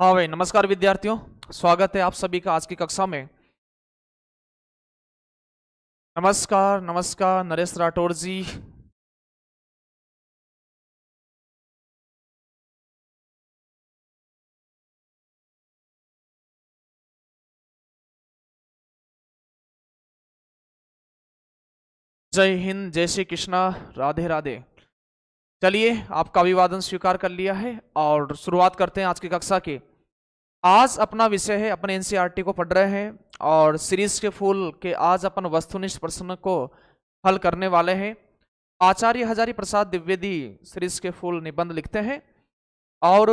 हाँ भाई, नमस्कार विद्यार्थियों। स्वागत है आप सभी का आज की कक्षा में। नमस्कार नमस्कार नरेश राठौर जी। जय हिंद, जय श्री कृष्णा, राधे राधे। चलिए, आपका अभिवादन स्वीकार कर लिया है और शुरुआत करते हैं आज की कक्षा की। आज अपना विषय है, अपन एनसीईआरटी को पढ़ रहे हैं और सीरीज के फूल के आज अपन वस्तुनिष्ठ प्रश्न को हल करने वाले हैं। आचार्य हजारी प्रसाद द्विवेदी सीरीज के फूल निबंध लिखते हैं और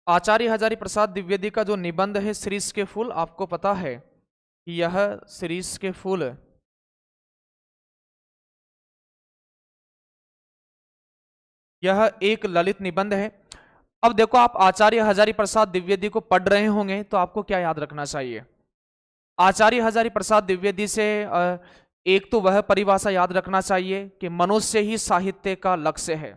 आचार्य हजारी प्रसाद द्विवेदी का जो निबंध है सीरीज के फूल, आपको पता है कि यह सीरीज के फूल यह एक ललित निबंध है। अब देखो, आप आचार्य हजारी प्रसाद द्विवेदी को पढ़ रहे होंगे तो आपको क्या याद रखना चाहिए। आचार्य हजारी प्रसाद द्विवेदी से एक तो वह परिभाषा याद रखना चाहिए कि मनुष्य ही साहित्य का लक्ष्य है।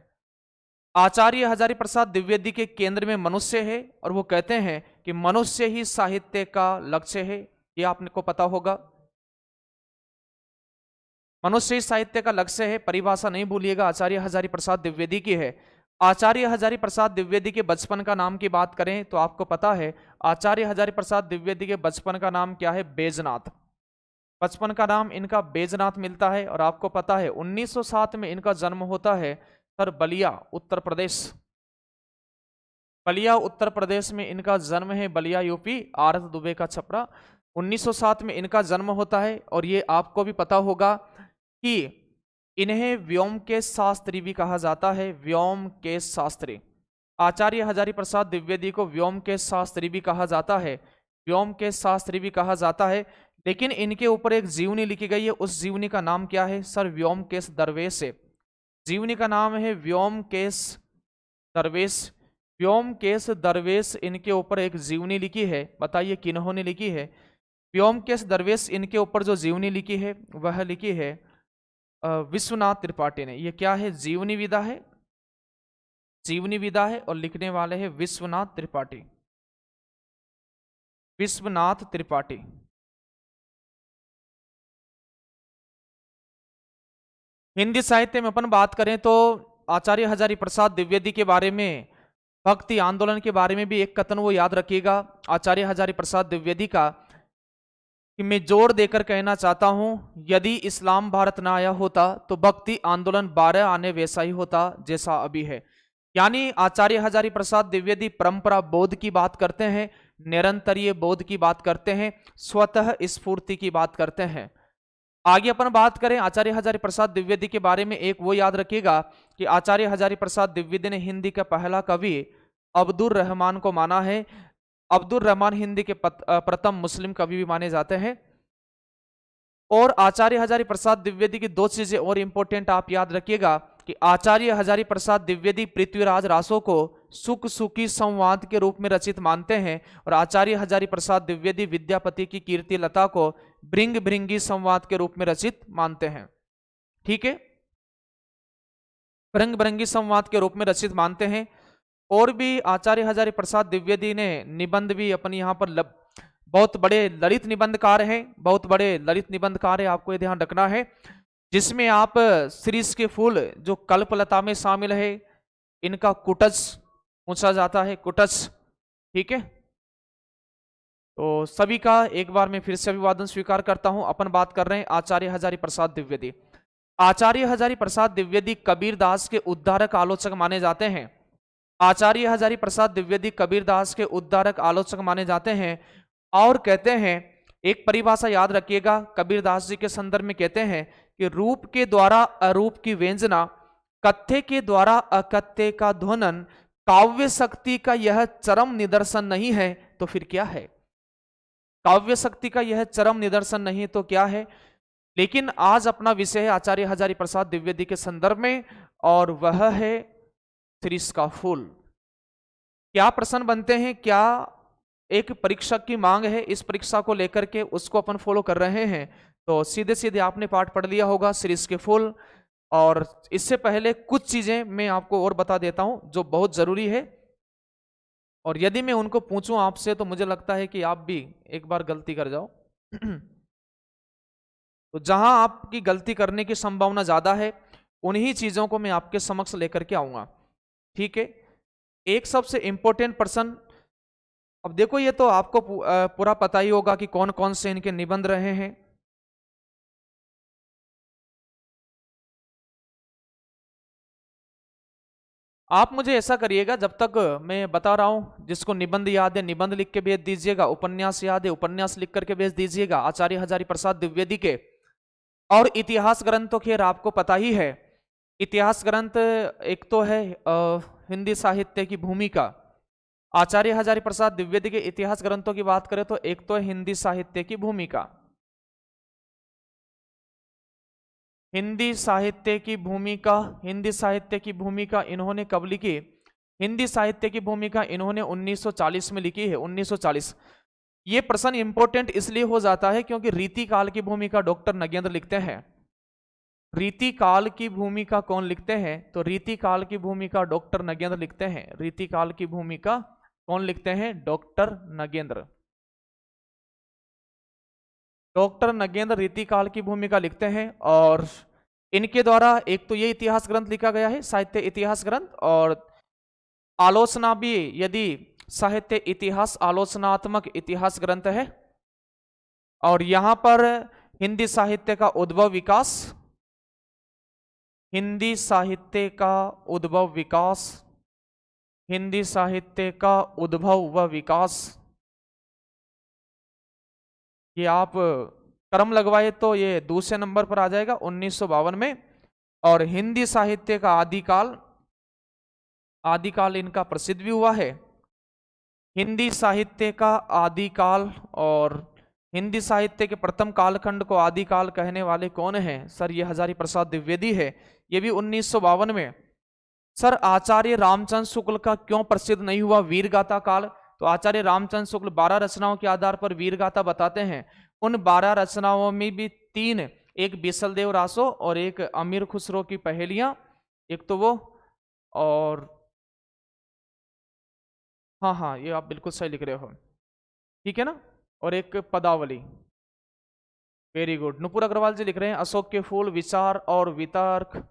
आचार्य हजारी प्रसाद द्विवेदी के केंद्र में मनुष्य है और वो कहते हैं कि मनुष्य ही साहित्य का लक्ष्य है। ये आपको पता होगा, मनुष्य ही साहित्य का लक्ष्य है। परिभाषा नहीं भूलिएगा, आचार्य हजारी प्रसाद द्विवेदी की है। आचार्य हजारी प्रसाद द्विवेदी के बचपन का नाम की बात करें तो आपको पता है आचार्य हजारी प्रसाद द्विवेदी के बचपन का नाम क्या है, बैजनाथ। बचपन का नाम इनका बैजनाथ मिलता है और आपको पता है 1907 में इनका जन्म होता है सर बलिया उत्तर प्रदेश। बलिया उत्तर प्रदेश में इनका जन्म है, बलिया यूपी, आरत दुबे का छपरा। 1907 में इनका जन्म होता है और ये आपको भी पता होगा कि इन्हें व्योमकेश शास्त्री भी कहा जाता है, व्योमकेश शास्त्री। आचार्य हजारी प्रसाद द्विवेदी को व्योमकेश शास्त्री भी कहा जाता है, व्योमकेश शास्त्री भी कहा जाता है। लेकिन इनके ऊपर एक जीवनी लिखी गई है, उस जीवनी का नाम क्या है सर, व्योमकेश दरवेश है। जीवनी का नाम है व्योमकेश दरवेश। व्योमकेश दरवेश इनके ऊपर एक जीवनी लिखी है, बताइए किन्होंने लिखी है। व्योमकेश दरवेश इनके ऊपर जो जीवनी लिखी है वह लिखी है विश्वनाथ त्रिपाठी ने। ये क्या है, जीवनी विधा है, जीवनी विधा है और लिखने वाले हैं विश्वनाथ त्रिपाठी, विश्वनाथ त्रिपाठी। हिंदी साहित्य में अपन बात करें तो आचार्य हजारी प्रसाद द्विवेदी के बारे में, भक्ति आंदोलन के बारे में भी एक कथन वो याद रखिएगा आचार्य हजारी प्रसाद द्विवेदी का, कि मैं जोर देकर कहना चाहता हूं यदि इस्लाम भारत ना आया होता तो भक्ति आंदोलन 12 आने वैसा ही होता जैसा अभी है। यानी आचार्य हजारी प्रसाद द्विवेदी परंपरा बोध की बात करते हैं, निरंतरीय बोध की बात करते हैं, स्वतः स्फूर्ति की बात करते हैं। आगे अपन बात करें आचार्य हजारी प्रसाद द्विवेदी के बारे में, एक वो याद रखिएगा कि आचार्य हजारी प्रसाद द्विवेदी ने हिंदी का पहला कवि अब्दुल रहमान को माना है। अब्दुल रहमान हिंदी के प्रथम मुस्लिम कवि भी माने जाते हैं। और आचार्य हजारी प्रसाद द्विवेदी की दो चीजें और इंपॉर्टेंट आप याद रखिएगा कि आचार्य हजारी प्रसाद द्विवेदी पृथ्वीराज रासो को सुख सुखी संवाद के रूप में रचित मानते हैं और आचार्य हजारी प्रसाद द्विवेदी विद्यापति की कीर्ति लता को भृंग भृंगी संवाद के रूप में रचित मानते हैं। ठीक है, भृंग भृंगी संवाद के रूप में रचित मानते हैं। और भी आचार्य हजारी प्रसाद द्विवेदी ने निबंध भी अपन यहाँ पर बहुत बड़े ललित निबंधकार हैं, बहुत बड़े ललित निबंधकार है, आपको ये ध्यान रखना है। जिसमें आप सीरीज के फूल जो कल्पलता में शामिल है, इनका कुटज पूछा जाता है, कुटज। ठीक है, तो सभी का एक बार मैं फिर से अभिवादन स्वीकार करता हूं। अपन बात कर रहे हैं आचार्य हजारी प्रसाद द्विवेदी। आचार्य हजारी प्रसाद द्विवेदी कबीरदास के उद्धारक आलोचक माने जाते हैं। आचार्य हजारी प्रसाद द्विवेदी कबीरदास के उद्धारक आलोचक माने जाते हैं और कहते हैं, एक परिभाषा याद रखिएगा कबीरदास जी के संदर्भ में, कहते हैं कि रूप के द्वारा अरूप की व्यंजना, कथ्य के द्वारा अकथ्य का ध्वनन, काव्य शक्ति का यह चरम निदर्शन नहीं है तो फिर क्या है। काव्य शक्ति का यह चरम निदर्शन नहीं तो क्या है। लेकिन आज अपना विषय है आचार्य हजारी प्रसाद द्विवेदी के संदर्भ में और वह है सीरीज का फूल। क्या प्रश्न बनते हैं, क्या एक परीक्षक की मांग है, इस परीक्षा को लेकर के उसको अपन फॉलो कर रहे हैं। तो सीधे सीधे आपने पाठ पढ़ लिया होगा सीरीज के फूल। और इससे पहले कुछ चीजें मैं आपको और बता देता हूं जो बहुत जरूरी है। और यदि मैं उनको पूछूं आपसे तो मुझे लगता है कि आप भी एक बार गलती कर जाओ। तो जहां आपकी गलती करने की संभावना ज्यादा है उन्हीं चीजों को मैं आपके समक्ष लेकर के आऊंगा, ठीक है। एक सबसे इंपॉर्टेंट पर्सन, अब देखो ये तो आपको पूरा पता ही होगा कि कौन कौन से इनके निबंध रहे हैं। आप मुझे ऐसा करिएगा, जब तक मैं बता रहा हूं, जिसको निबंध याद है निबंध लिख के भेज दीजिएगा, उपन्यास याद है उपन्यास लिख करके भेज दीजिएगा आचार्य हजारी प्रसाद द्विवेदी के। और इतिहास ग्रंथ तो खैर आपको पता ही है। इतिहास ग्रंथ एक तो है हिंदी साहित्य की भूमिका। आचार्य हजारी प्रसाद द्विवेदी के इतिहास ग्रंथों की बात करें तो एक तो है हिंदी साहित्य की भूमिका। हिंदी साहित्य की भूमिका, हिंदी साहित्य की भूमिका इन्होंने कब लिखी? हिंदी साहित्य की भूमिका इन्होंने 1940 में लिखी है, 1940। ये प्रश्न इंपॉर्टेंट इसलिए हो जाता है क्योंकि रीति काल की भूमिका डॉक्टर नगेंद्र लिखते हैं। रीति काल की भूमिका कौन लिखते हैं? तो रीति काल की भूमिका डॉक्टर नगेंद्र लिखते हैं। रीति काल की भूमिका कौन लिखते हैं? डॉक्टर नगेंद्र। डॉक्टर नगेंद्र रीति काल की भूमिका लिखते हैं और इनके द्वारा एक तो ये इतिहास ग्रंथ लिखा गया है, साहित्य इतिहास ग्रंथ, और आलोचना भी, यदि साहित्य इतिहास आलोचनात्मक इतिहास ग्रंथ है। और यहां पर हिंदी साहित्य का उद्भव विकास, हिंदी साहित्य का उद्भव विकास, हिंदी साहित्य का उद्भव व विकास, ये आप क्रम लगवाए तो ये दूसरे नंबर पर आ जाएगा 1952 में। और हिंदी साहित्य का आदिकाल, आदिकाल इनका प्रसिद्ध भी हुआ है। हिंदी साहित्य का आदिकाल, और हिंदी साहित्य के प्रथम कालखंड को आदिकाल कहने वाले कौन हैं? सर ये हजारी प्रसाद द्विवेदी है, ये भी 1952 में। सर आचार्य रामचंद्र शुक्ल का क्यों प्रसिद्ध नहीं हुआ वीरगाथा काल? तो आचार्य रामचंद्र शुक्ल 12 रचनाओं के आधार पर वीरगाथा बताते हैं। उन 12 रचनाओं में भी 3, एक बीसलदेव रासो और एक अमीर खुसरो की पहेलियां, एक तो वो, और हाँ हाँ ये आप बिल्कुल सही लिख रहे हो, ठीक है ना, और एक पदावली। वेरी गुड, नुपुर अग्रवाल जी लिख रहे हैं अशोक के फूल, विचार और वितर्क,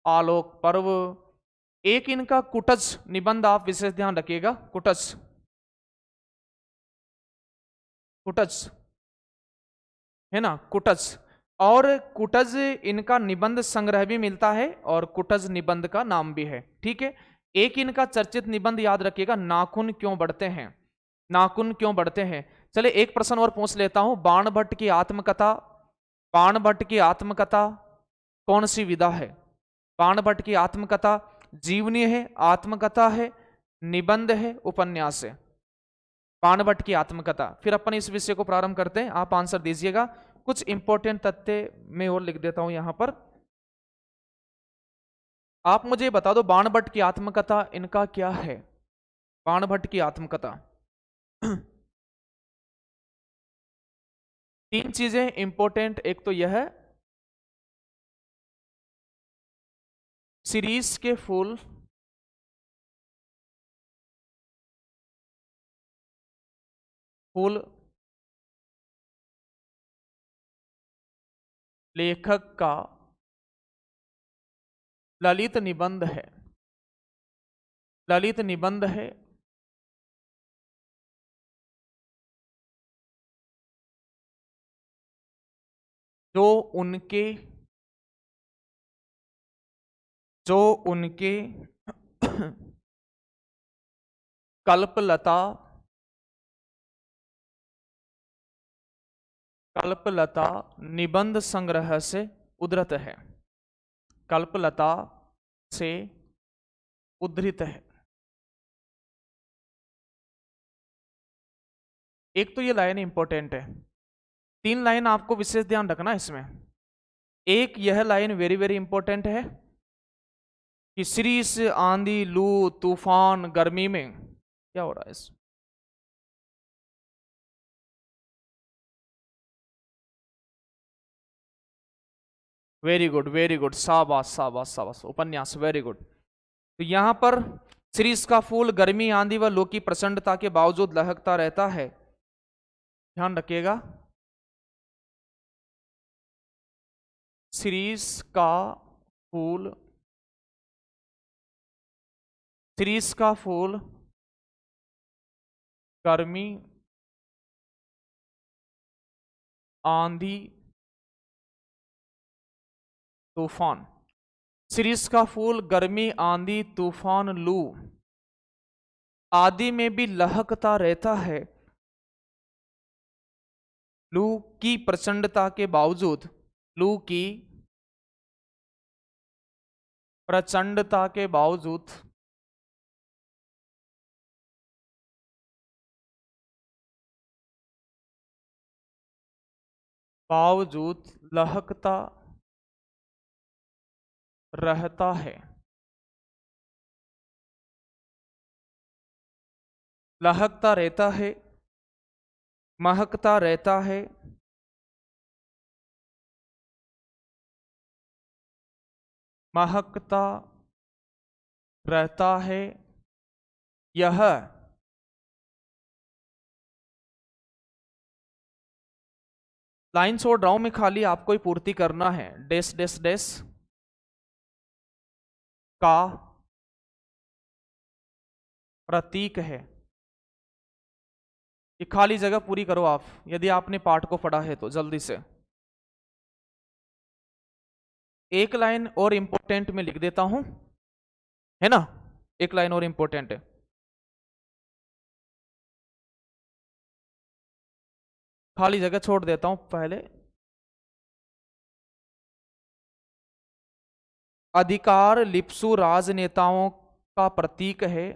आलोक पर्व। एक इनका कुटज निबंध आप विशेष ध्यान रखिएगा, कुटज, कुटज है ना, कुटज। और कुटज इनका निबंध संग्रह भी मिलता है और कुटज निबंध का नाम भी है, ठीक है। एक इनका चर्चित निबंध याद रखिएगा, नाखून क्यों बढ़ते हैं, नाखून क्यों बढ़ते हैं। चले एक प्रश्न और पूछ लेता हूं, बाण भट्ट की आत्मकथा, बाण भट्ट की आत्मकथा कौन सी विधा है? बाण भट्ट की आत्मकथा जीवनी है, आत्मकथा है, निबंध है, उपन्यास है? बाण भट्ट की आत्मकथा। फिर अपन इस विषय को प्रारंभ करते हैं, आप आंसर दीजिएगा। कुछ इंपॉर्टेंट तथ्य मैं और लिख देता हूं यहां पर। आप मुझे बता दो बाण भट्ट की आत्मकथा इनका क्या है? बाण भट्ट की आत्मकथा 3 चीजें इंपॉर्टेंट, एक तो यह है सीरीज के फूल, फूल लेखक का ललित निबंध है, ललित निबंध है। जो उनके, जो उनके कल्पलता, कल्पलता निबंध संग्रह से उद्धृत है, कल्पलता से उद्धृत है। एक तो ये लाइन इंपॉर्टेंट है, 3 लाइन आपको विशेष ध्यान रखना इसमें। एक यह लाइन वेरी वेरी इंपॉर्टेंट है कि शीर्ष आंधी लू तूफान गर्मी में, क्या हो रहा है इस, वेरी गुड वेरी गुड, शाबाश शाबाश शाबाश, उपन्यास, वेरी गुड। तो यहां पर शीरीष का फूल गर्मी, आंधी व लू की प्रचंडता के बावजूद लहकता रहता है। ध्यान रखिएगा, शीरीष का फूल, शीरीष का फूल गर्मी, आंधी, तूफान। शीरीष का फूल गर्मी, आंधी, तूफान, लू आदि में भी लहकता रहता है। लू की प्रचंडता के बावजूद, लू की प्रचंडता के बावजूद लहकता रहता है। लहकता रहता है, महकता रहता है, महकता रहता है। यह लाइन छोड़ रहा हूं मैं, खाली आपको ही पूर्ति करना है। डेस डेस डेस का प्रतीक है। ये खाली जगह पूरी करो आप, यदि आपने पाठ को पढ़ा है तो जल्दी से। एक लाइन और इंपॉर्टेंट में लिख देता हूं, है ना, एक लाइन और इंपॉर्टेंट है। खाली जगह छोड़ देता हूं पहले। अधिकार लिप्सु राजनेताओं का प्रतीक है।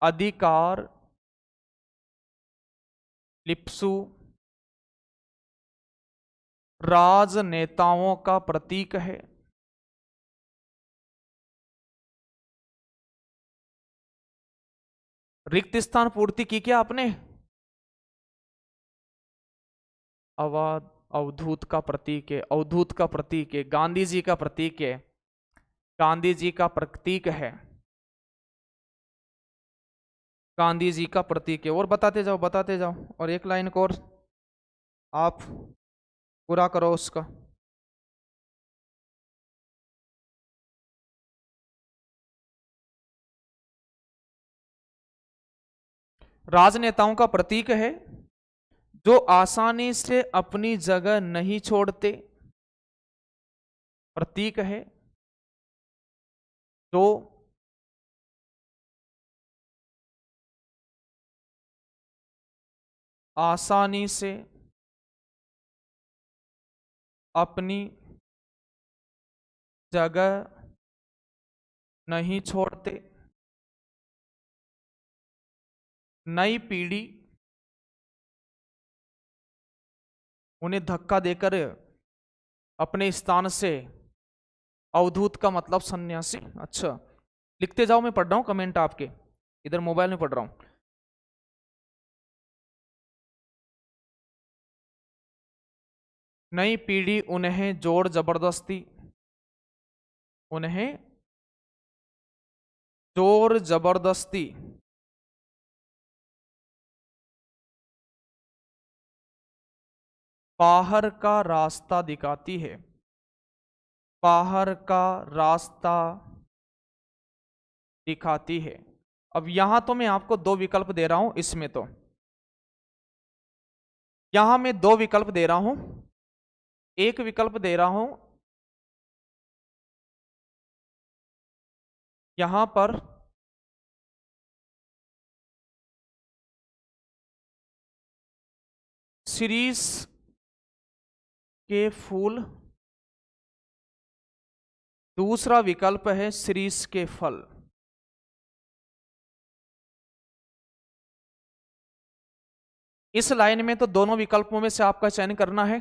अधिकार लिप्सु राजनेताओं का प्रतीक है। रिक्त स्थान पूर्ति की क्या आपने? अवधूत का प्रतीक है, अवधूत का प्रतीक है, गांधी जी का प्रतीक है, गांधी जी का प्रतीक है, गांधी जी का प्रतीक है। और बताते जाओ, बताते जाओ, और एक लाइन को और आप पूरा करो उसका। राजनेताओं का प्रतीक है जो आसानी से अपनी जगह नहीं छोड़ते। प्रतीक है जो आसानी से अपनी जगह नहीं छोड़ते। नई पीढ़ी उन्हें धक्का देकर अपने स्थान से, अवधूत का मतलब सन्यासी। अच्छा, लिखते जाओ, मैं पढ़ रहा हूं कमेंट आपके, इधर मोबाइल में पढ़ रहा हूं। नई पीढ़ी उन्हें जोर जबरदस्ती, उन्हें जोर जबरदस्ती बाहर का रास्ता दिखाती है। बाहर का रास्ता दिखाती है। अब यहां तो मैं आपको दो विकल्प दे रहा हूं, इसमें तो यहां मैं दो विकल्प दे रहा हूं। एक विकल्प दे रहा हूं यहां पर शीरीष के फूल, दूसरा विकल्प है शीरीष के फल। इस लाइन में तो दोनों विकल्पों में से आपका चयन करना है।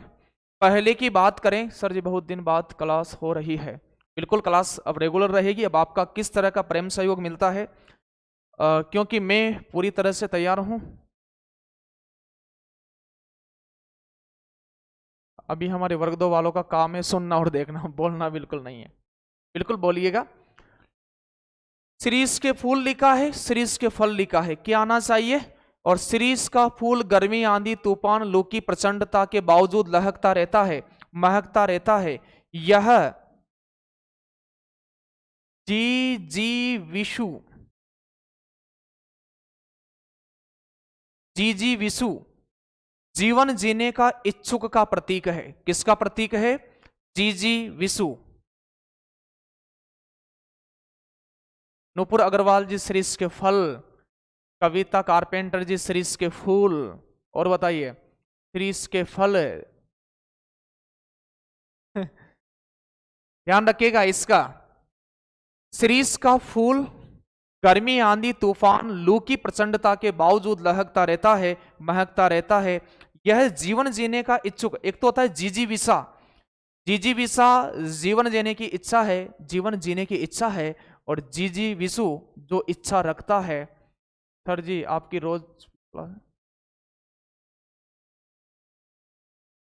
पहले की बात करें, सर जी बहुत दिन बाद क्लास हो रही है। बिल्कुल क्लास अब रेगुलर रहेगी। अब आपका किस तरह का प्रेम सहयोग मिलता है, क्योंकि मैं पूरी तरह से तैयार हूं। अभी हमारे वर्ग 2 वालों का काम है सुनना और देखना, बोलना बिल्कुल नहीं है। बिल्कुल बोलिएगा। शिरीष के फूल लिखा है, शिरीष के फल लिखा है, क्या आना चाहिए? और शिरीष का फूल गर्मी आंधी तूफान लू की प्रचंडता के बावजूद लहकता रहता है, महकता रहता है। यह जी विशु, जी विशु जीवन जीने का इच्छुक का प्रतीक है। किसका प्रतीक है? जी विशु। नूपुर अग्रवाल जी शिरीष के फल, कविता कारपेंटर जी शिरीष के फूल। और बताइए शिरीष के फल। ध्यान रखिएगा इसका। शिरीष का फूल गर्मी आंधी तूफान लू की प्रचंडता के बावजूद लहकता रहता है, महकता रहता है। यह जीवन जीने का इच्छुक, एक तो होता है जीजी विसा, जीजी विसा जीवन जीने की इच्छा है, जीवन जीने की इच्छा है। और जीजी विशु जो इच्छा रखता है। सर जी आपकी रोज,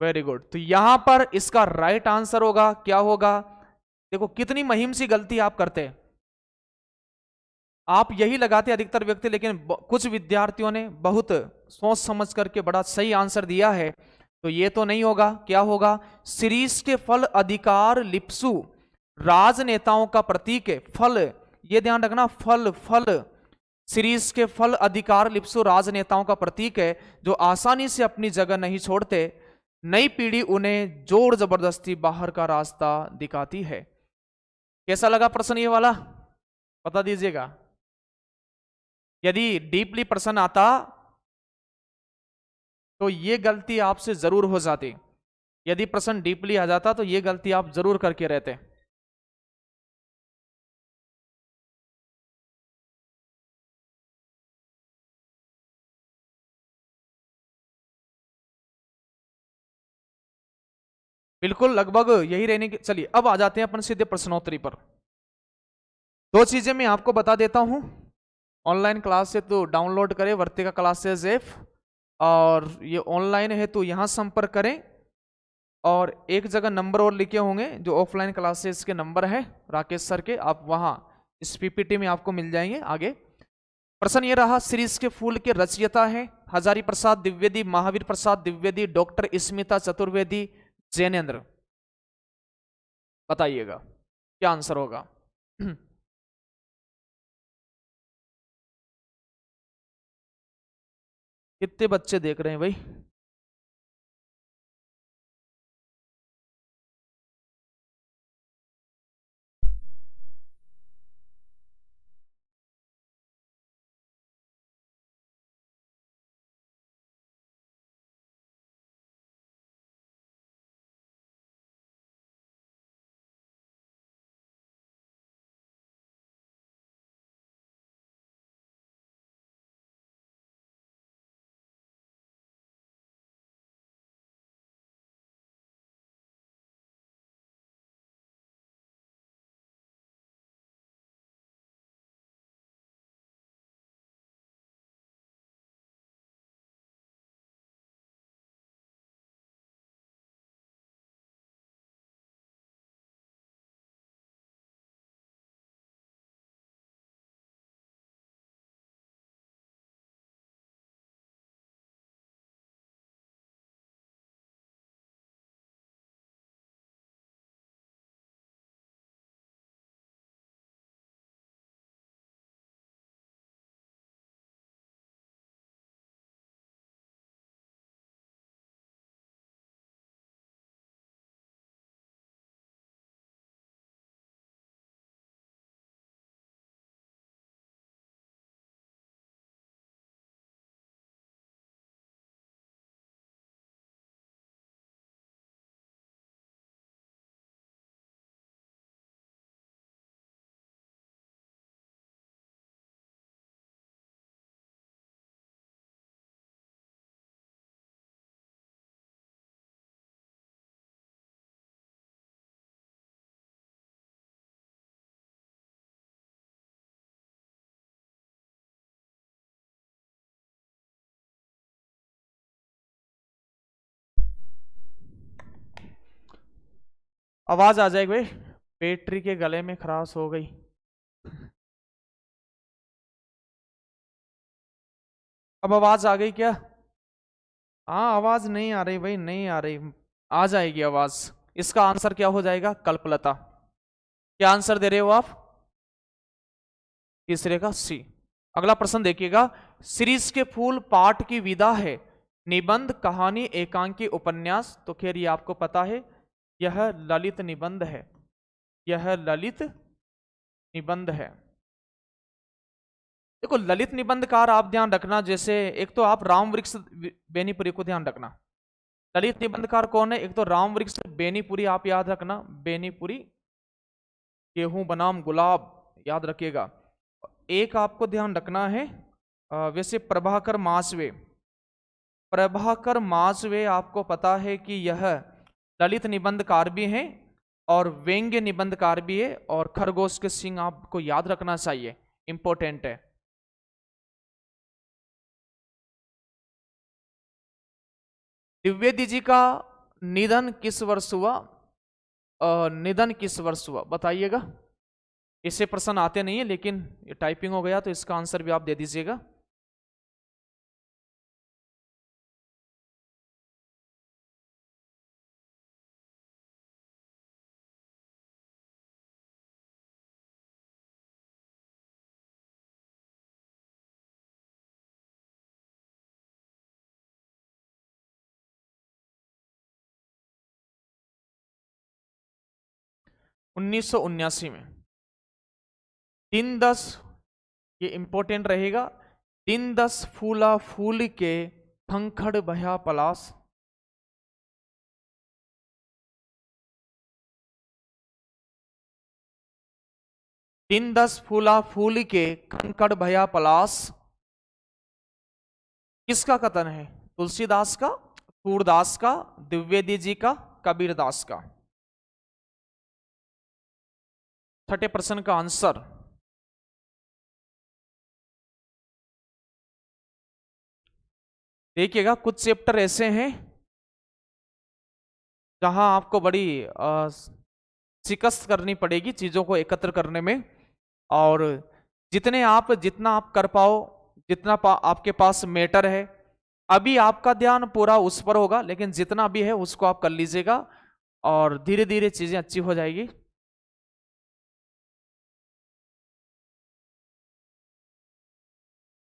वेरी गुड। तो यहां पर इसका राइट आंसर होगा, क्या होगा? देखो कितनी महीम सी गलती आप करते हैं। आप यही लगाते अधिकतर व्यक्ति, लेकिन कुछ विद्यार्थियों ने बहुत सोच समझ करके बड़ा सही आंसर दिया है। तो ये तो नहीं होगा, क्या होगा? शिरीष के फल अधिकार लिप्सु राजनेताओं का प्रतीक है। फल, ये ध्यान रखना, फल फल। शिरीष के फल अधिकार लिप्सु राजनेताओं का प्रतीक है, जो आसानी से अपनी जगह नहीं छोड़ते। नई पीढ़ी उन्हें जोर जबरदस्ती बाहर का रास्ता दिखाती है। कैसा लगा प्रश्न ये वाला? बता दीजिएगा। यदि डीपली प्रश्न आता तो ये गलती आपसे जरूर हो जाती। यदि प्रश्न डीपली आ जाता तो ये गलती आप जरूर करके रहते। बिल्कुल लगभग यही रहने की। चलिए अब आ जाते हैं अपन सीधे प्रश्नोत्तरी पर। दो चीजें मैं आपको बता देता हूं। ऑनलाइन क्लास से तो डाउनलोड करें वर्तिका क्लासेस ऐप, और ये ऑनलाइन है तो यहां संपर्क करें। और एक जगह नंबर और लिखे होंगे जो ऑफलाइन क्लासेस के नंबर है राकेश सर के, आप वहां इस पीपीटी में आपको मिल जाएंगे। आगे प्रश्न ये रहा, शिरीष के फूल के रचयिता है हजारी प्रसाद द्विवेदी, महावीर प्रसाद द्विवेदी, डॉक्टर स्मिता चतुर्वेदी, जैनेन्द्र। बताइएगा क्या आंसर होगा? कितने बच्चे देख रहे हैं भाई? आवाज आ जाएगी भाई, बैटरी के गले में खराश हो गई। अब आवाज आ गई क्या? हाँ, आवाज नहीं आ रही भाई, नहीं आ रही। आ जाएगी आवाज। इसका आंसर क्या हो जाएगा? कल्पलता। क्या आंसर दे रहे हो आप? तीसरे का सी। अगला प्रश्न देखिएगा। सीरीज के फूल पाठ की विधा है, निबंध, कहानी, एकांकी, उपन्यास। तो खैर ये आपको पता है, यह ललित निबंध है। यह ललित निबंध है। देखो ललित निबंधकार आप ध्यान रखना, जैसे एक तो आप राम वृक्ष बेनीपुरी को ध्यान रखना। ललित निबंधकार कौन है? एक तो राम वृक्ष बेनीपुरी आप याद रखना, बेनीपुरी, गेहूं बनाम गुलाब याद रखिएगा। एक आपको ध्यान रखना है, वैसे प्रभाकर मासवे। प्रभाकर मासवे आपको पता है कि यह ललित निबंधकार भी हैं और व्यंग्य निबंधकार भी है, और खरगोश के सिंह आपको याद रखना चाहिए, इंपॉर्टेंट है। द्विवेदी जी का निधन किस वर्ष हुआ? निधन किस वर्ष हुआ बताइएगा। इससे प्रश्न आते नहीं है, लेकिन ये टाइपिंग हो गया तो इसका आंसर भी आप दे दीजिएगा। उन्नीस में। दिन 10, ये इंपॉर्टेंट रहेगा। दिन 10 फूला फूल के, खंखड़ भया पलास। दिन 10 फूला फूल के, खंखड़ भया पलास। किसका कथन है? तुलसीदास का, सूरदास का, द्विवेदी जी का, कबीरदास का। छठे प्रश्न का आंसर देखिएगा। कुछ चैप्टर ऐसे हैं जहां आपको बड़ी शिकस्त करनी पड़ेगी चीजों को एकत्र करने में, और जितना आप कर पाओ, आपके पास मैटर है। अभी आपका ध्यान पूरा उस पर होगा, लेकिन जितना भी है उसको आप कर लीजिएगा, और धीरे धीरे चीजें अच्छी हो जाएगी।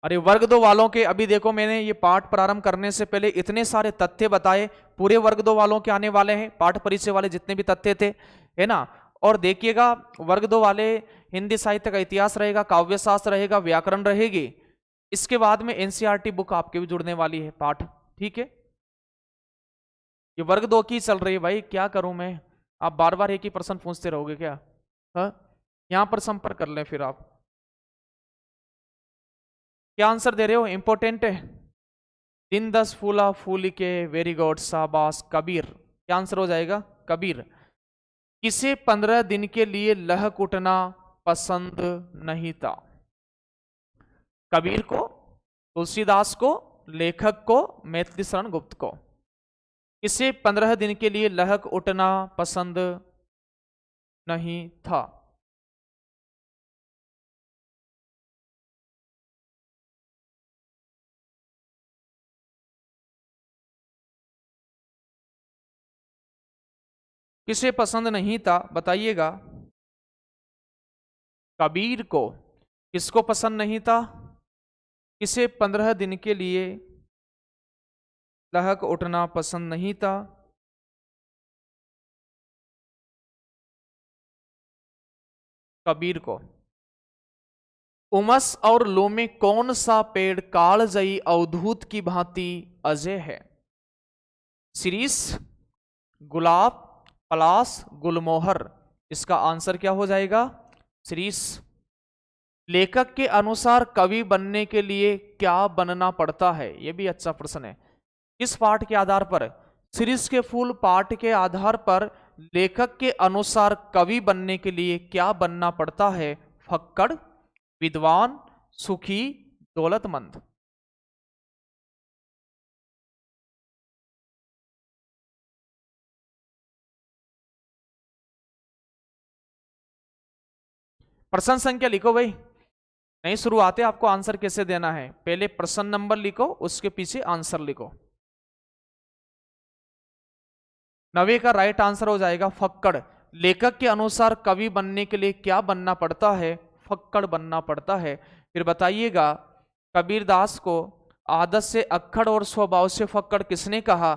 अरे वर्ग दो वालों के, अभी देखो मैंने ये पाठ प्रारंभ करने से पहले इतने सारे तथ्य बताए, पूरे वर्ग दो वालों के आने वाले हैं, पाठ परिचय वाले जितने भी तथ्य थे, है ना। और देखिएगा वर्ग दो वाले हिंदी साहित्य का इतिहास रहेगा, काव्य शास्त्र रहेगा, व्याकरण रहेगी। इसके बाद में एनसीईआरटी बुक आपके भी जुड़ने वाली है पाठ, ठीक है। ये वर्ग दो की चल रही है भाई, क्या करूं मैं। आप बार बार एक ही प्रश्न पूछते रहोगे क्या? हाँ, यहां पर संपर्क कर लें फिर आप। क्या आंसर दे रहे हो? इंपॉर्टेंट है। दिन 10 फूला फूल के, वेरी गुड, शाबाश। कबीर, क्या आंसर हो जाएगा? कबीर। किसे 15 दिन के लिए लह कुटना पसंद नहीं था? कबीर को, तुलसीदास को, लेखक को, मैथिली शरण गुप्त को। किसे 15 दिन के लिए लहक उठना पसंद नहीं था? किसे पसंद नहीं था बताइएगा। कबीर को। किसको पसंद नहीं था? किसे 15 दिन के लिए लहक उठना पसंद नहीं था? कबीर को। उमस और लो में कौन सा पेड़ कालजयी अवधूत की भांति अजय है? शिरीष, गुलाब, पलास, गुलमोहर। इसका आंसर क्या हो जाएगा? शिरीष। लेखक के अनुसार कवि बनने के लिए क्या बनना पड़ता है? यह भी अच्छा प्रश्न है। किस पाठ के आधार पर? शिरीष के फूल पाठ के आधार पर लेखक के अनुसार कवि बनने के लिए क्या बनना पड़ता है? फक्कड़, विद्वान, सुखी, दौलतमंद। प्रश्न संख्या लिखो भाई, नहीं शुरुआत है, आपको आंसर कैसे देना है, पहले प्रश्न नंबर लिखो, उसके पीछे आंसर लिखो। 9 का राइट आंसर हो जाएगा फक्कड़। लेखक के अनुसार कवि बनने के लिए क्या बनना पड़ता है, फक्कड़ बनना पड़ता है। फिर बताइएगा, कबीरदास को आदत से अक्खड़ और स्वभाव से फक्कड़ किसने कहा।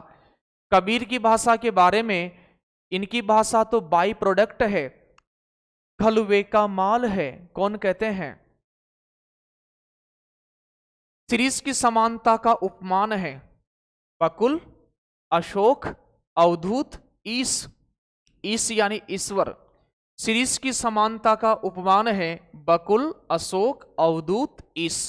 कबीर की भाषा के बारे में, इनकी भाषा तो बाई प्रोडक्ट है, खलवे का माल है, कौन कहते हैं। शिरीष की समानता का उपमान है, बकुल, अशोक, अवधूत, ईश। ईश यानी ईश्वर। शिरीष की समानता का उपमान है बकुल, अशोक, अवधूत, ईश।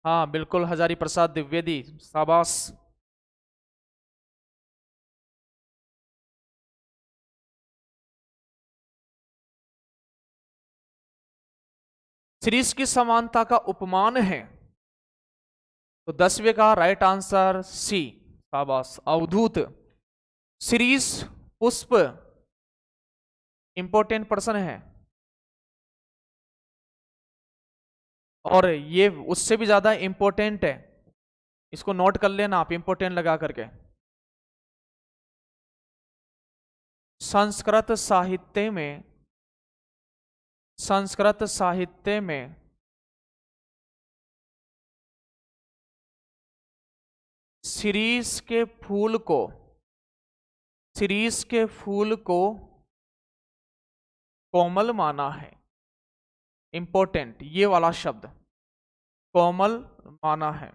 हाँ बिल्कुल, हजारी प्रसाद द्विवेदी, शाबाश। शिरीष की समानता का उपमान है, तो 10वें का राइट आंसर सी, शाबाश, अवधूत। शिरीष पुष्प इंपॉर्टेंट पर्सन है, और ये उससे भी ज्यादा इंपॉर्टेंट है, इसको नोट कर लेना आप इंपॉर्टेंट लगा करके। संस्कृत साहित्य में, संस्कृत साहित्य में शिरीष के फूल को, शिरीष के फूल को कोमल माना है। इंपॉर्टेंट ये वाला शब्द, कोमल माना है।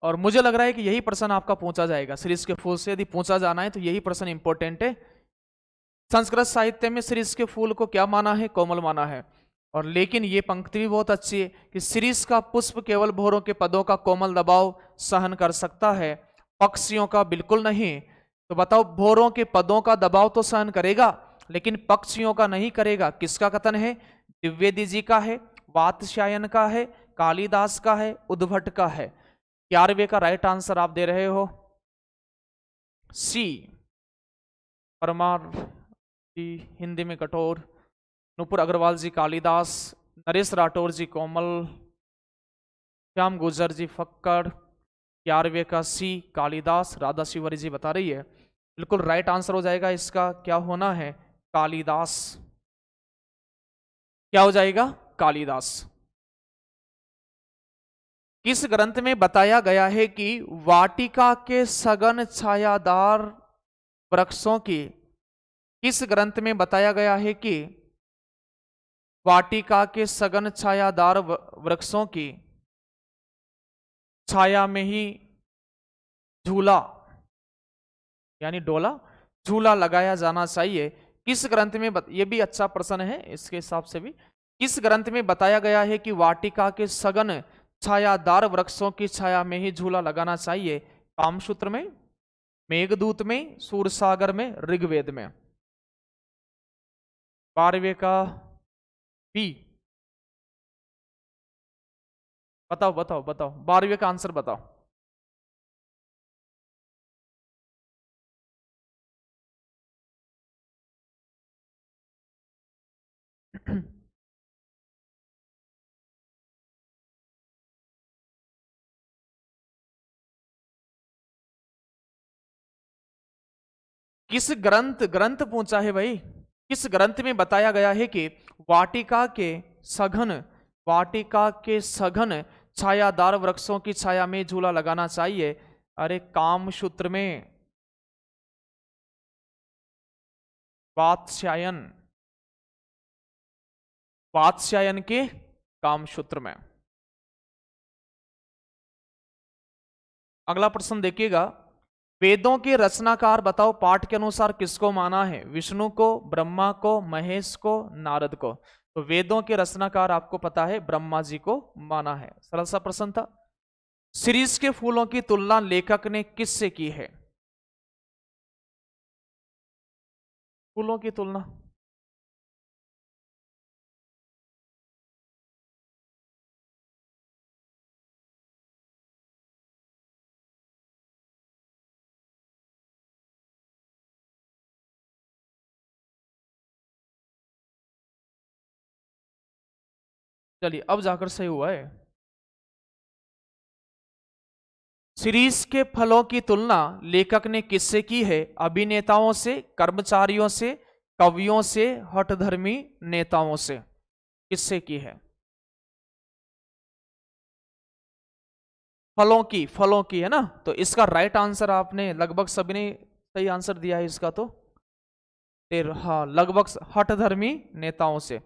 और मुझे लग रहा है कि यही प्रश्न आपका पूछा जाएगा, शिरीष के फूल से यदि पूछा जाना है तो यही प्रश्न इंपॉर्टेंट है। संस्कृत साहित्य में शिरीष के फूल को क्या माना है, कोमल माना है। और लेकिन ये पंक्ति भी बहुत अच्छी है कि शिरीष का पुष्प केवल भौरों के पदों का कोमल दबाव सहन कर सकता है, पक्षियों का बिल्कुल नहीं। तो बताओ, भौरों के पदों का दबाव तो सहन करेगा लेकिन पक्षियों का नहीं करेगा। किसका कथन है, द्विवेदी जी का है, वात्स्यायन का है, कालिदास का है, उद्भट का है। 11वें का राइट आंसर आप दे रहे हो सी, परमार जी हिंदी में कठोर, नूपुर अग्रवाल जी कालिदास, नरेश राठौर जी कोमल, श्याम गुजर जी फक्कड़। 11वें का सी कालिदास, राधा शिवरी जी बता रही है। बिल्कुल राइट आंसर हो जाएगा इसका, क्या होना है, कालिदास। क्या हो जाएगा, कालिदास। किस ग्रंथ में बताया गया है कि वाटिका के सघन छायादार वृक्षों की, किस ग्रंथ में बताया गया है कि वाटिका के सघन छायादार वृक्षों की छाया में ही झूला यानी डोला, झूला लगाया जाना चाहिए। किस ग्रंथ में ये भी अच्छा प्रश्न है इसके हिसाब से भी। किस ग्रंथ में बताया गया है कि वाटिका के सघन छायादार वृक्षों की छाया में ही झूला लगाना चाहिए। कामसूत्र में, मेघदूत में, सूरसागर में, ऋग्वेद में। 12वें का बी, बताओ बताओ बताओ, 12वें का आंसर बताओ। किस ग्रंथ, ग्रंथ पूछा है भाई, किस ग्रंथ में बताया गया है कि वाटिका के सघन, वाटिका के सघन छायादार वृक्षों की छाया में झूला लगाना चाहिए। अरे कामसूत्र में, वात्स्यायन, वात्स्यायन के कामसूत्र में। अगला प्रश्न देखिएगा, वेदों के रचनाकार बताओ, पाठ के अनुसार किसको माना है, विष्णु को, ब्रह्मा को, महेश को, नारद को। तो वेदों के रचनाकार आपको पता है ब्रह्मा जी को माना है, सरल सा प्रश्न था। शिरीष के फूलों की तुलना लेखक ने किससे की है, फूलों की तुलना, चलिए अब जाकर सही हुआ है। सीरीज के फलों की तुलना लेखक ने किससे की है? अभिनेताओं से, कर्मचारियों से, कवियों से, हठधर्मी नेताओं से। किससे की है? फलों की है ना। तो इसका राइट आंसर आपने लगभग सभी ने सही आंसर दिया है इसका। तो फिर हाँ, लगभग हठधर्मी नेताओं से।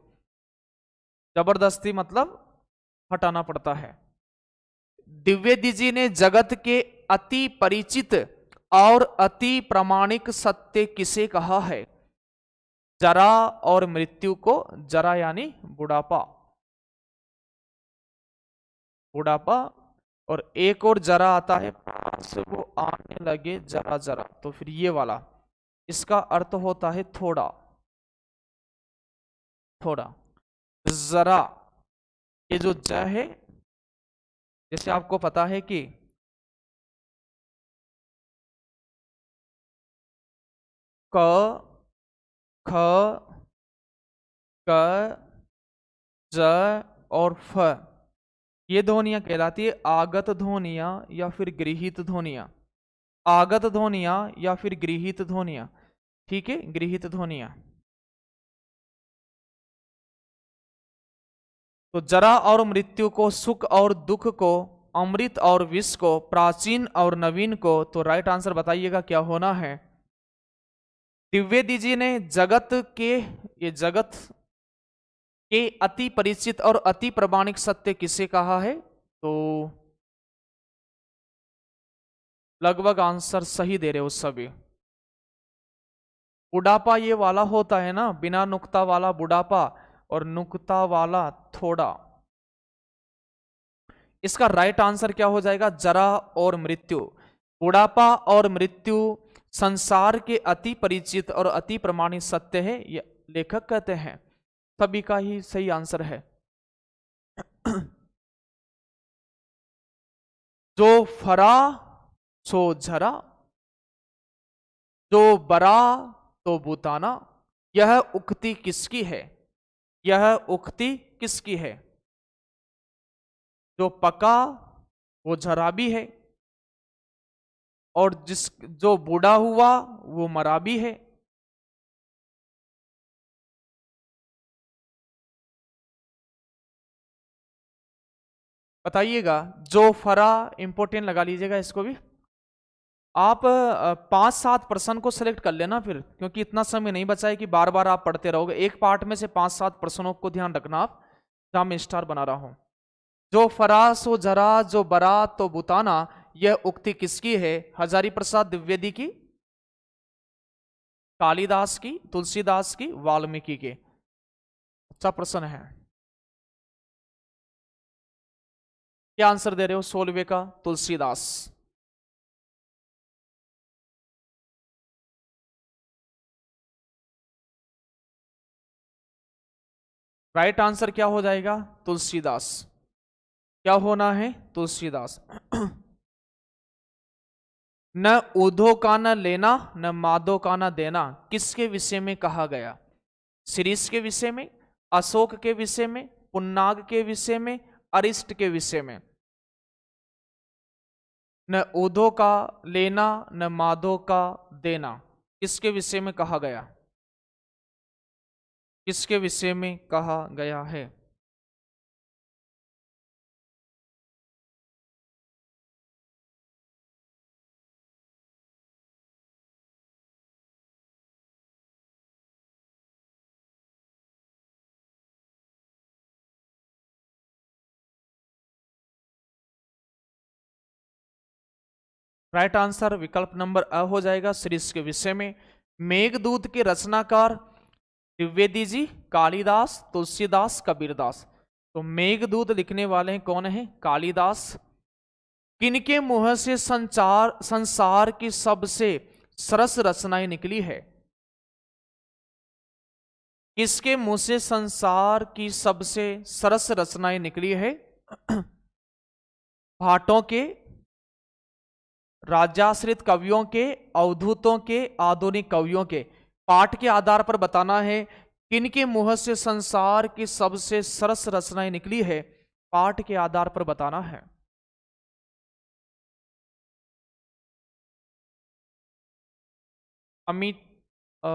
जबरदस्ती मतलब हटाना पड़ता है। द्विवेदी जी ने जगत के अति परिचित और अति प्रामाणिक सत्य किसे कहा है? जरा और मृत्यु को। जरा यानी बुढ़ापा, बुढ़ापा। और एक और जरा आता है, पास वो आने लगे जरा जरा, तो फिर ये वाला, इसका अर्थ होता है थोड़ा, थोड़ा। जरा, ये जो ज है, जैसे आपको पता है कि क, ख, क, ज और फ, ये ध्वनियां कहलाती है आगत ध्वनियां या फिर गृहीत ध्वनियां। आगत ध्वनियां या फिर गृहीत ध्वनियां। ठीक है, गृहीत ध्वनियां। तो जरा और मृत्यु को, सुख और दुख को, अमृत और विष को, प्राचीन और नवीन को। तो राइट आंसर बताइएगा क्या होना है? द्विवेदी जी ने जगत के, ये जगत के अति परिचित और अति प्रमाणिक सत्य किसे कहा है? तो लगभग आंसर सही दे रहे हो सभी। बुढ़ापा ये वाला होता है ना, बिना नुक्ता वाला बुढ़ापा, और नुक्ता वाला थोड़ा। इसका राइट आंसर क्या हो जाएगा? जरा और मृत्यु। बुढ़ापा और मृत्यु संसार के अति परिचित और अति प्रमाणित सत्य है, ये लेखक कहते हैं। सभी का ही सही आंसर है। जो फरा सो झरा, जो बरा तो बुताना, यह उक्ति किसकी है? यह उक्ति किसकी है? जो पका वो झरा भी है, और जो बूढ़ा हुआ वो मरा भी है। बताइएगा। जो फरा, इंपोर्टेंट लगा लीजिएगा इसको भी। आप 5-7 प्रश्न को सिलेक्ट कर लेना फिर, क्योंकि इतना समय नहीं बचा है कि बार बार आप पढ़ते रहोगे। एक पार्ट में से 5-7 प्रश्नों को ध्यान रखना आप, जहां मैं स्टार बना रहा हूं। जो फरा सो जरा, जो बरा तो बुताना, यह उक्ति किसकी है? हजारी प्रसाद द्विवेदी की, कालिदास की, तुलसीदास की, वाल्मीकि की। अच्छा प्रश्न है। क्या आंसर दे रहे हो? 16वें का तुलसीदास। राइट आंसर क्या हो जाएगा? तुलसीदास। क्या होना है? तुलसीदास। न ऊधो का न लेना, न माधो का न देना, किसके विषय में कहा गया? शिरीष के विषय में, अशोक के विषय में, पुन्नाग के विषय में, अरिष्ट के विषय में। न ऊधो का लेना, न माधो का देना, किसके विषय में कहा गया? किसके विषय में कहा गया है? राइट आंसर विकल्प नंबर अ हो जाएगा, शिरीष के विषय में। मेघदूत के रचनाकार द्विवेदी जी, कालिदास, तुलसीदास, कबीरदास। तो मेघदूत लिखने वाले हैं कौन है? कालिदास। किनके मुंह से संसार की सबसे सरस रचनाएं निकली है? किसके मुंह से संसार की सबसे सरस रचनाएं निकली है? भाटों के, राज्याश्रित कवियों के, अवधूतों के, आधुनिक कवियों के। पाठ के आधार पर बताना है किनके मुंह से संसार की सबसे सरस रचनाएं निकली है, पाठ के आधार पर बताना है। अमित अ,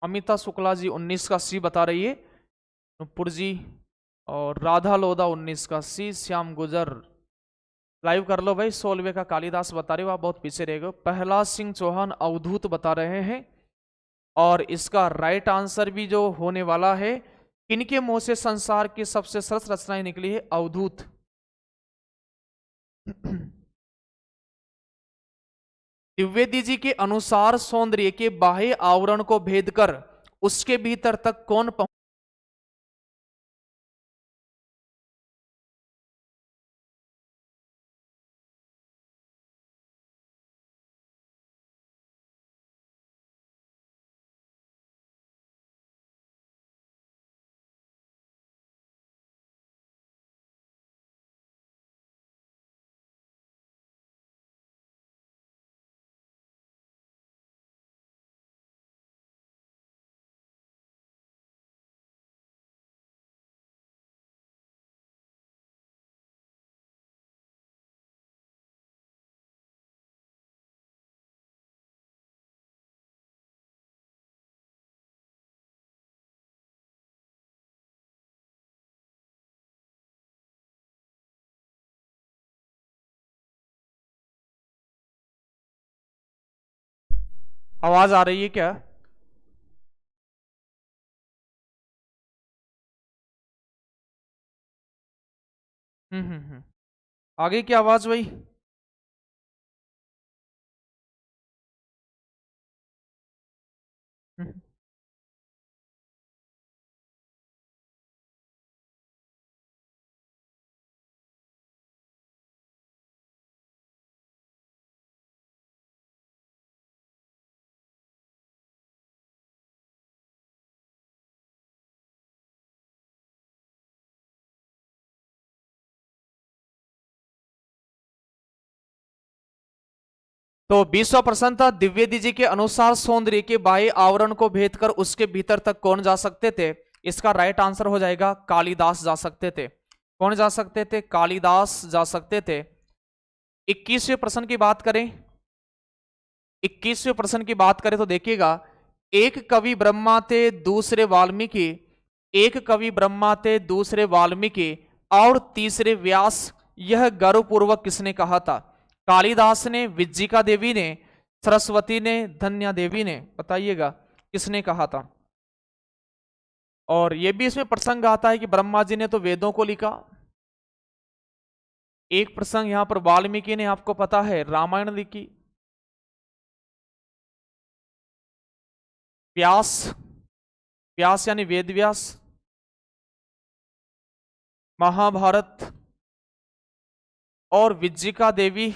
अमिता शुक्ला जी 19 का सी बता रही है, नुपुर जी, और राधा लोधा 19 का सी, श्याम गुजर। लाइव कर लो भाई। 16वें का कालिदास बता रहे हो, आप बहुत पीछे रह गए। प्रहलाद सिंह चौहान अवधूत बता रहे हैं, और इसका राइट आंसर भी जो होने वाला है, किनके मुंह से संसार की सबसे सरस रचनाएं निकली है, अवधूत। द्विवेदी जी के अनुसार सौंदर्य के बाह्य आवरण को भेद कर उसके भीतर तक कौन पहुंच। आवाज आ रही है क्या? आगे की आवाज वही। हम्म। तो 20वां प्रश्न था, द्विवेदी जी के अनुसार सौंदर्य के बाह्य आवरण को भेद कर उसके भीतर तक कौन जा सकते थे? इसका राइट आंसर हो जाएगा कालिदास जा सकते थे। कौन जा सकते थे? कालिदास जा सकते थे। 21वें प्रश्न की बात करें, 21वें प्रश्न की बात करें तो देखिएगा, एक कवि ब्रह्मा थे दूसरे वाल्मीकि, एक कवि ब्रह्मा थे दूसरे वाल्मीकि और तीसरे व्यास, यह गर्वपूर्वक किसने कहा था? कालिदास ने, विज्जिका देवी ने, सरस्वती ने, धन्या देवी ने? बताइएगा किसने कहा था। और यह भी इसमें प्रसंग आता है कि ब्रह्मा जी ने तो वेदों को लिखा। एक प्रसंग यहां पर वाल्मीकि ने, आपको पता है, रामायण लिखी। व्यास, व्यास यानी वेद व्यास, महाभारत। और विज्जिका देवी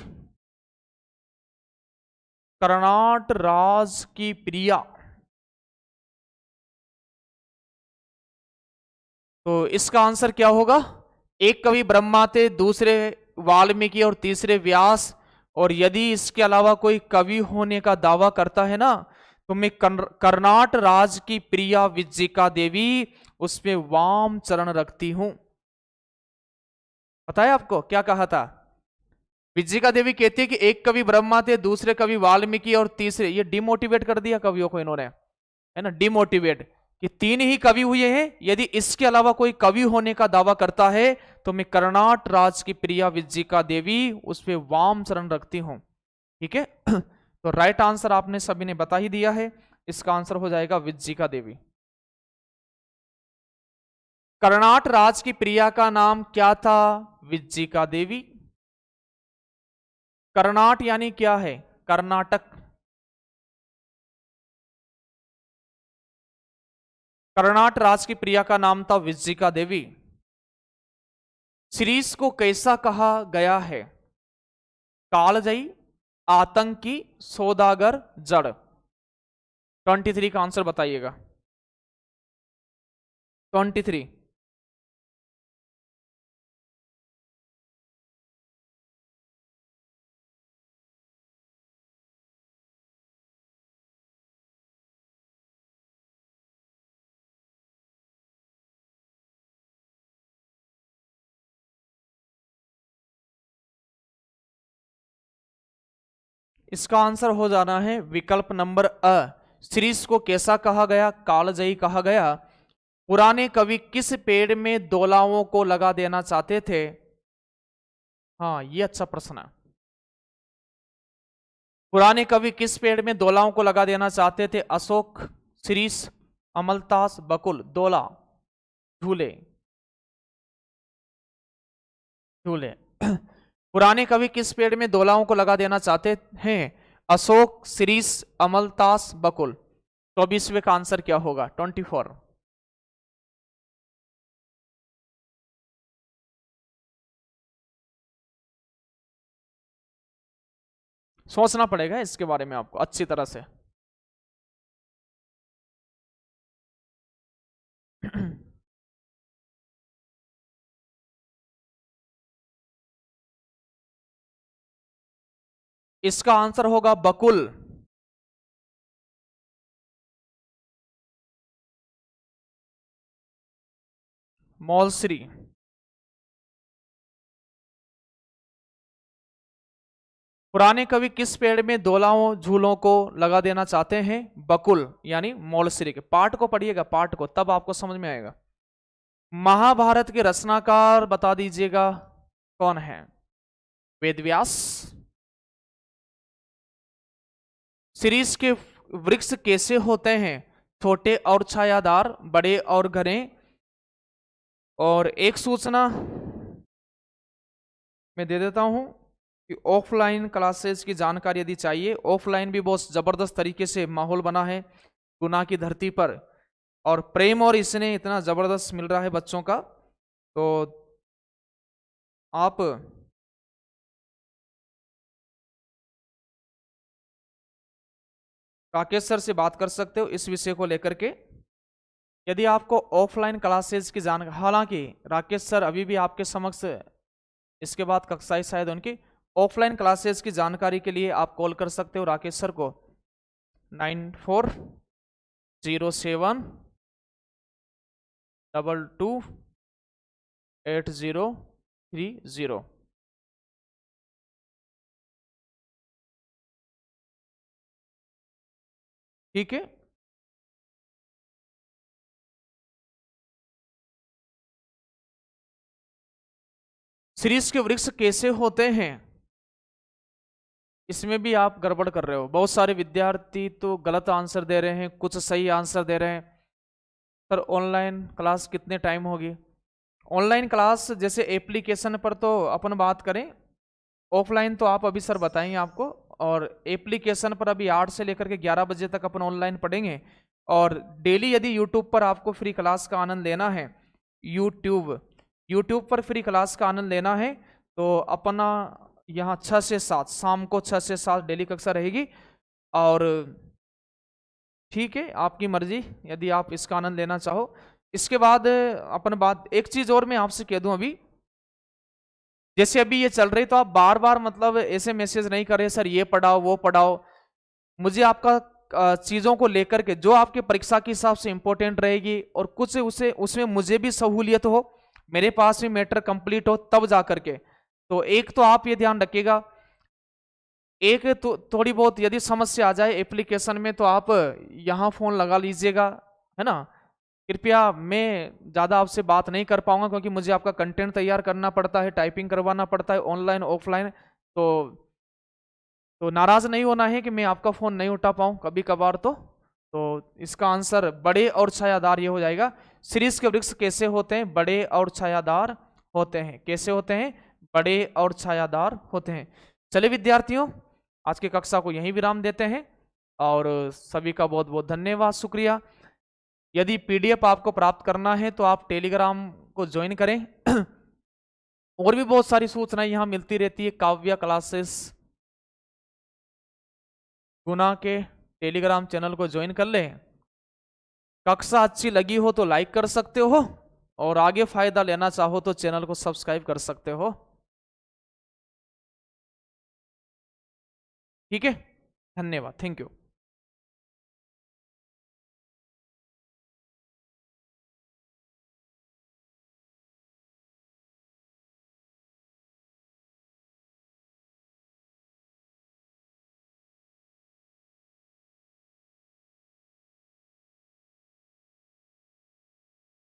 कर्नाट राज की प्रिया। तो इसका आंसर क्या होगा? एक कवि ब्रह्मा थे, दूसरे वाल्मीकि और तीसरे व्यास। और यदि इसके अलावा कोई कवि होने का दावा करता है ना, तो मैं कर्नाट राज की प्रिया विज्जिका देवी उस पे वाम चरण रखती हूं। पता है आपको क्या कहा था? विज्जिका देवी कहती है कि एक कवि ब्रह्मा थे, दूसरे कवि वाल्मीकि और तीसरे, ये डिमोटिवेट कर दिया कवियों को इन्होंने, है ना, डिमोटिवेट, कि तीन ही कवि हुए हैं, यदि इसके अलावा कोई कवि होने का दावा करता है तो मैं कर्नाट राज की प्रिया विज्जिका देवी उस पे वाम चरण रखती हूं। ठीक है। तो राइट आंसर आपने सभी ने बता ही दिया है, इसका आंसर हो जाएगा विज्जिका देवी। कर्नाट राज की प्रिया का नाम क्या था? विज्जिका देवी। कर्नाट यानी क्या है? कर्नाटक। कर्नाट राज की प्रिया का नाम था विज्जिका देवी। सीरीज को कैसा कहा गया है? कालजयी, आतंकी, सौदागर, जड़। 23 का आंसर बताइएगा। 23। इसका आंसर हो जाना है विकल्प नंबर अ। सीरीज को कैसा कहा गया? कालजयी कहा गया। पुराने कवि किस पेड़ में दोलाओं को लगा देना चाहते थे? हाँ, ये अच्छा प्रश्न है। पुराने कवि किस पेड़ में दोलाओं को लगा देना चाहते थे? अशोक, शिरीष, अमलतास, बकुल। दोला, झूले, झूले। पुराने कवि किस पेड़ में दोलाओं को लगा देना चाहते हैं? अशोक, शिरीष, अमलतास, बकुल। 24वें का आंसर क्या होगा? 24। सोचना पड़ेगा इसके बारे में आपको अच्छी तरह से। इसका आंसर होगा बकुल। मौलश्री। पुराने कवि किस पेड़ में दोलाओं झूलों को लगा देना चाहते हैं? बकुल यानी मौलश्री के। पाठ को पढ़िएगा, पाठ को, तब आपको समझ में आएगा। महाभारत के रचनाकार बता दीजिएगा कौन है? वेदव्यास। शिरीष के वृक्ष कैसे होते हैं? छोटे और छायादार, बड़े और घने। और एक सूचना मैं दे देता हूं कि ऑफलाइन क्लासेस की जानकारी यदि चाहिए, ऑफलाइन भी बहुत जबरदस्त तरीके से माहौल बना है गुना की धरती पर, और प्रेम और इसने इतना जबरदस्त मिल रहा है बच्चों का, तो आप राकेश सर से बात कर सकते हो इस विषय को लेकर के। यदि आपको ऑफलाइन क्लासेस की जानकारी, हालांकि राकेश सर अभी भी आपके समक्ष इसके बाद कक्षाएं शायद उनकी, ऑफलाइन क्लासेस की जानकारी के लिए आप कॉल कर सकते हो राकेश सर को 9407228030। ठीक है। शिरीष के वृक्ष कैसे होते हैं? इसमें भी आप गड़बड़ कर रहे हो। बहुत सारे विद्यार्थी तो गलत आंसर दे रहे हैं, कुछ सही आंसर दे रहे हैं। सर ऑनलाइन क्लास कितने टाइम होगी? ऑनलाइन क्लास जैसे एप्लीकेशन पर तो अपन बात करें, ऑफलाइन तो आप अभी सर बताएंगे आपको, और एप्लीकेशन पर अभी 8 से लेकर के 11 बजे तक अपन ऑनलाइन पढ़ेंगे। और डेली यदि यूट्यूब पर आपको फ्री क्लास का आनंद लेना है, यूट्यूब पर फ्री क्लास का आनंद लेना है, तो अपना यहाँ 6 से 7 शाम को 6 से 7 डेली कक्षा रहेगी। और ठीक है, आपकी मर्जी यदि आप इसका आनंद लेना चाहो। इसके बाद अपन बात, एक चीज और मैं आपसे कह दूं, अभी जैसे अभी ये चल रही, तो आप बार बार मतलब ऐसे मैसेज नहीं करें सर ये पढ़ाओ वो पढ़ाओ। मुझे आपका चीजों को लेकर के जो आपके परीक्षा के हिसाब से इंपॉर्टेंट रहेगी, और कुछ उसे उसमें मुझे भी सहूलियत हो, मेरे पास भी मैटर कंप्लीट हो, तब जा करके। तो एक तो आप ये ध्यान रखिएगा, एक तो थोड़ी बहुत यदि समस्या आ जाए एप्लीकेशन में, तो आप यहाँ फोन लगा लीजिएगा, है ना। कृपया, मैं ज़्यादा आपसे बात नहीं कर पाऊंगा क्योंकि मुझे आपका कंटेंट तैयार करना पड़ता है, टाइपिंग करवाना पड़ता है ऑनलाइन ऑफलाइन। तो नाराज नहीं होना है कि मैं आपका फ़ोन नहीं उठा पाऊँ कभी कभार। तो इसका आंसर बड़े और छायादार ये हो जाएगा। शिरीष के वृक्ष कैसे होते हैं? बड़े और छायादार होते हैं। कैसे होते हैं? बड़े और छायादार होते हैं। चलिए विद्यार्थियों, आज की कक्षा को यहीं विराम देते हैं, और सभी का बहुत बहुत धन्यवाद, शुक्रिया। यदि पीडीएफ आपको प्राप्त करना है तो आप टेलीग्राम को ज्वाइन करें। और भी बहुत सारी सूचनाएं यहाँ मिलती रहती है। काव्या क्लासेस गुना के टेलीग्राम चैनल को ज्वाइन कर लें। कक्षा अच्छी लगी हो तो लाइक कर सकते हो, और आगे फायदा लेना चाहो तो चैनल को सब्सक्राइब कर सकते हो। ठीक है, धन्यवाद, थैंक यू।